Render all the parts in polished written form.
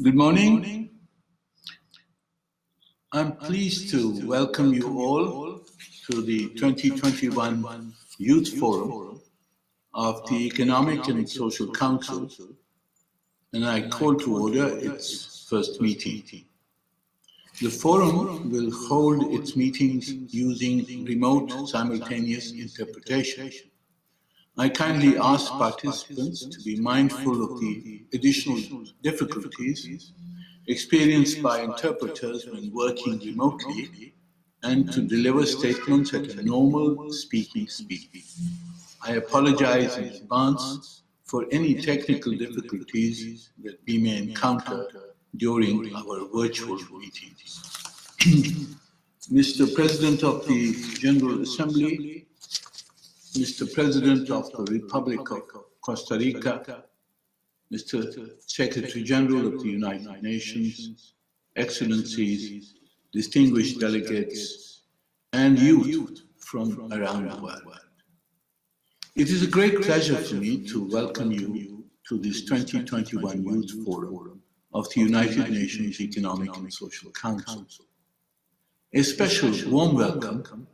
Good morning. I'm pleased to welcome you all to the 2021 Youth Forum of the Economic and Social Council, and I call to order its first meeting. The forum will hold its meetings using remote simultaneous interpretation. I kindly ask participants to be mindful of the additional difficulties experienced by interpreters when working remotely and to deliver statements at a normal speaking speed. I apologize in advance for any technical difficulties that we may encounter during our virtual meetings. Mr. President of the General Assembly, Mr. President of the Republic of Costa Rica, Mr. Secretary General of the United Nations, Excellencies, distinguished delegates, and youth from around the world. It is a great pleasure for me to welcome you to this 2021 Youth Forum of the United Nations Economic and Social Council. A special warm welcome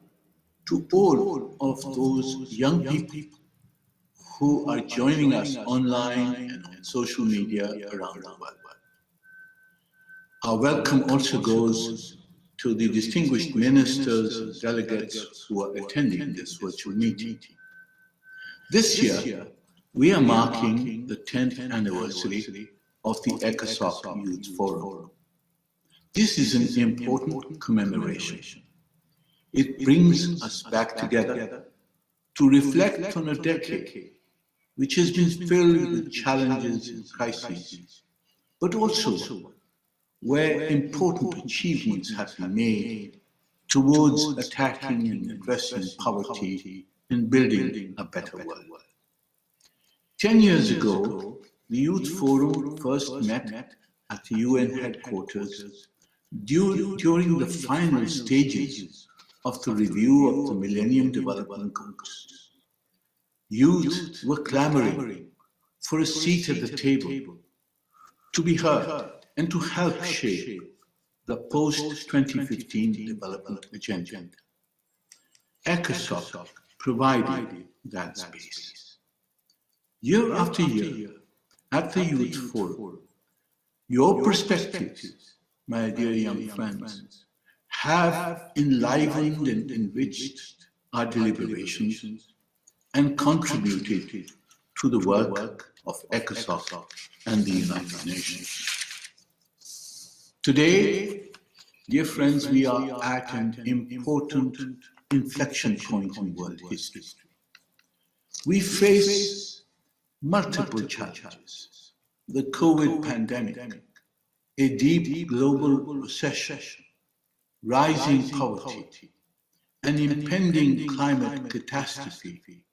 to all of those young people who are joining us online and on social media around the world. Our welcome also goes to the distinguished ministers and delegates who are attending this virtual meeting. This year, we are marking the 10th anniversary of the ECOSOC Youth Forum. This is an important commemoration. It brings us back together to reflect on a decade which has been filled with challenges and crises, but also where important achievements have been made towards attacking and addressing poverty and building a better world. 10 years ago, the Youth Forum first met at the UN headquarters during the final stages of the review of the Millennium Development Goals. Youth were clamoring for a seat at the table, to be heard and to help shape the post-2015 development agenda. ECOSOC provided that space. Year after year, at the Youth Forum, your perspectives, my dear young friends, have enlivened and enriched our deliberations and contributed to the work of ECOSOC and the United Nations. Today, dear friends, we are at an important inflection point in world history. We face multiple challenges: the COVID pandemic, a deep global recession, rising poverty, an impending climate catastrophe,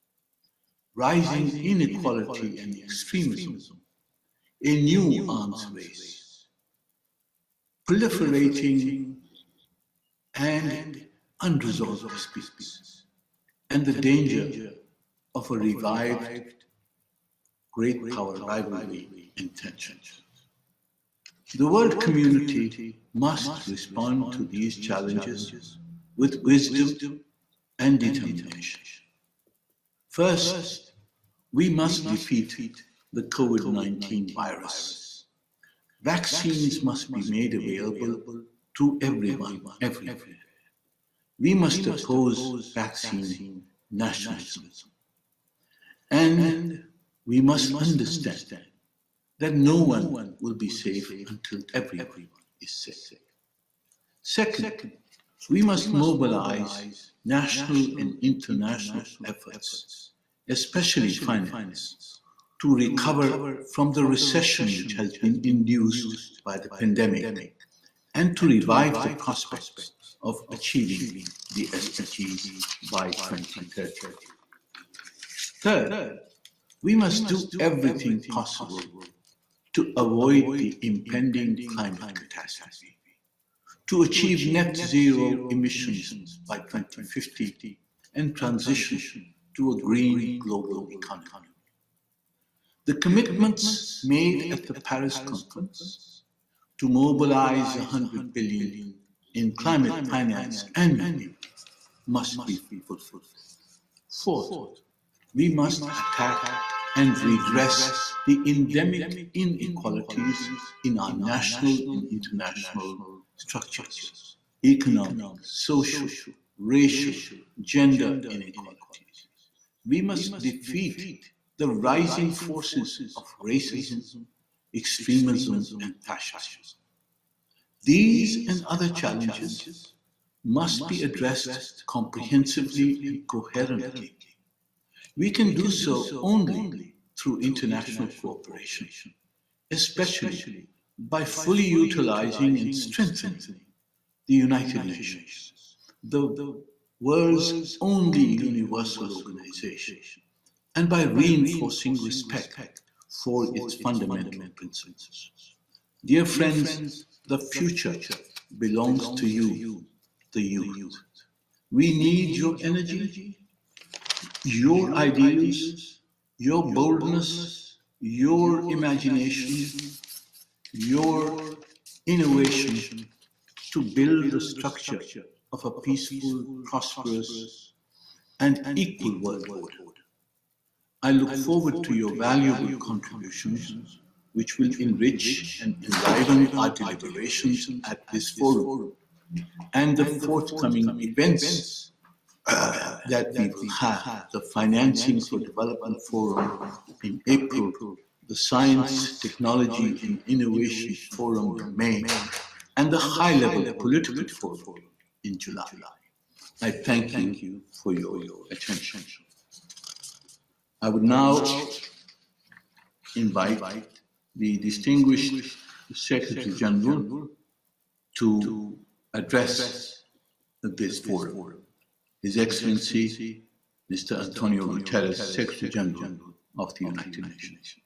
rising inequality and extremism, a new arms race, proliferating and unresolved disputes, and the danger of a revived great power rivalry and tension. The world community must respond to these challenges with wisdom and determination. First, we must defeat the COVID-19 virus. Vaccines must be made available to everyone, everywhere. We must oppose vaccine nationalism. And we must understand that no one will be safe until everyone is safe. Second, we must mobilize national and international efforts, especially finance, to recover from the recession which has been induced by the pandemic and to revive the prospects of achieving the SDGs by 2030. Third, we must do everything possible to avoid the impending climate catastrophe, to achieve net zero emissions by 2050 and transition to a green global economy. The commitments made at the Paris Conference to mobilize 100 billion in climate finance annually must be fulfilled. Fourth, we must attack and redress the endemic inequalities in our national and international structures: economic, social, racial, gender inequalities. We must defeat the rising forces of racism, extremism, and fascism. These and other challenges must be addressed comprehensively and coherently. We can do so only through international cooperation, especially by fully utilizing and strengthening the United Nations, the world's only universal organization, and by reinforcing respect for its fundamental principles. Dear friends, the future belongs to you, the youth. We need your energy, your ideas, your boldness, your imagination, your innovation to build the structure of a peaceful, prosperous, and equal world order. I look forward to your valuable contributions, which will enrich and enliven our deliberations at this forum and the forthcoming events that we will have: the Financing for Development Forum in April, the Science, Technology and Innovation Forum in May, and the High-Level Political Forum in July. I thank you for your attention. I would now invite the distinguished Secretary General to address this forum. His Excellency, Mr. Antonio Guterres, Secretary General of the United Nations.